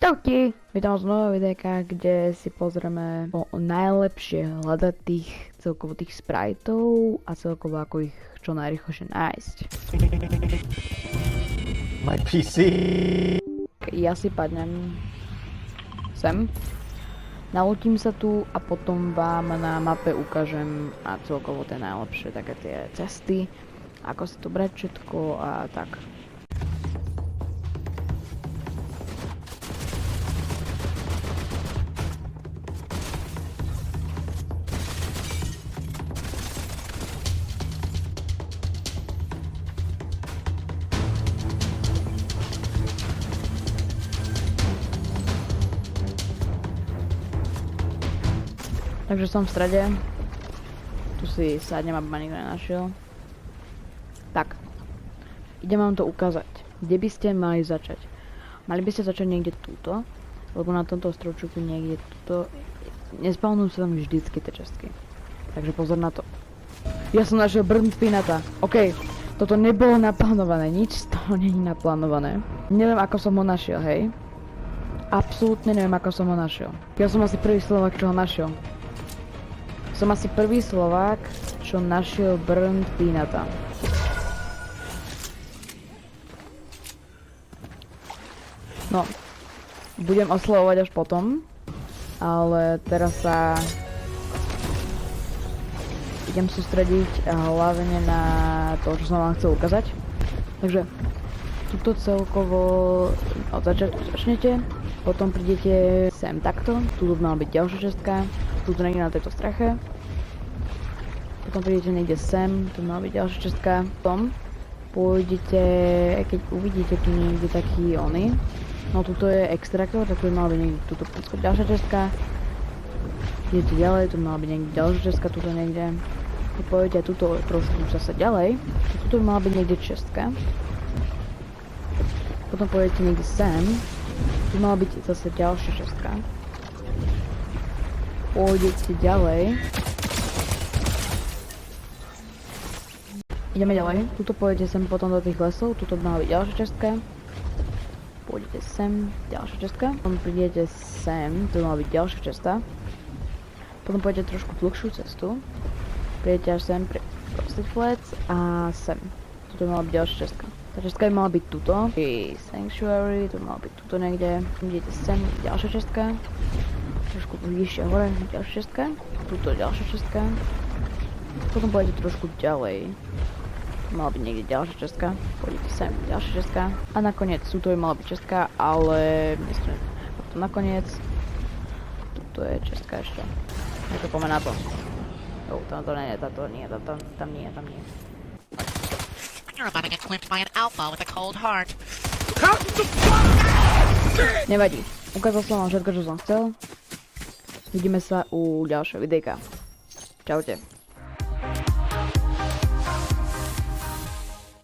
Čauky, vítam vás v nového videjka, kde si pozrieme o najlepšie hľadať celkovo tých spriteov a celkovo ako ich čo najrychlejšie nájsť. My PC. Ja si padnem sem, nalútim sa tu a potom vám na mape ukážem a celkovo tie najlepšie také tie cesty, ako si to brať všetko a tak. Takže som v strede. Tu si sadnem, aby ma nikto nenašiel. Tak. Idem vám to ukázať. Kde by ste mali začať? Mali by ste začať niekde túto, lebo na tomto strovčuku niekde túto. Nespawnujú sa tam vždycky tie čestky. Takže pozor na to. Ja som našiel Burn Pinata. OK. Toto nebolo naplánované. Nič z toho není naplánované. Neviem, ako som ho našiel, hej. Absolútne neviem, ako som ho našiel. Ja som asi prvý Slovák, čo ho našiel. Som asi prvý Slovák, čo našiel Burn Pinata. No, budem oslovovať až potom, ale teraz sa idem sústrediť hlavne na to, čo som vám chcel ukázať. Takže, tuto celkovo od začiatku začnete, potom prídete sem takto, tu by mala byť ďalšia čestka, tuto niekde na tejto streche. Potom prídete niekde sem, tu má byť ďalšia čestka. Potom pôjdete, keď uvidíte tu niekde taký ony. No tuto je extraktor, tak tu by mala byť niekde tuto ďalšia čestka. Idete ďalej, tu mala byť niekde ďalšia čestka, tuto niekde. Keď pôjdete tuto trošku zase ďalej, tuto by mala byť niekde čestka. Potom pôjdete niekde sem, tu mala byť zase ďalšia čestka. Pôjdete ďalej. Ideme ďalej, tuto pôjdete sem potom do tých lesov, tuto by mala byť ďalšia čestka. Pôjdete sem, ďalšia čestka. Potom prídete sem, tu by mala byť ďalšia cesta. Potom pôjdete trošku dlhšiu cestu. Prídete až sem pri Frosted Flats a sem. Tuto by mala byť ďalšia cestka. Tá čestka by mala byť tuto. Pri Sanctuary, tu by mala byť tuto niekde. Idete sem, ďalšia čestka. Trošku vyššie hore, ďalšia čestka. Tuto ďalšia čestka. Potom pôjdete trošku ďalej. Mala byť niekde ďalšia čestka, pôjdete sem, ďalšia čestka a nakoniec tuto by mala byť čestka, ale myslím, že nakoniec tuto je čestka ešte. Takže poďme na to. Tamto nie, táto nie, tam nie. You're about to get clipped by an alpha with a cold heart. Nevadí, ukázal som vám všetko, čo som chcel. Vidíme sa u ďalšieho videjka. Čaute.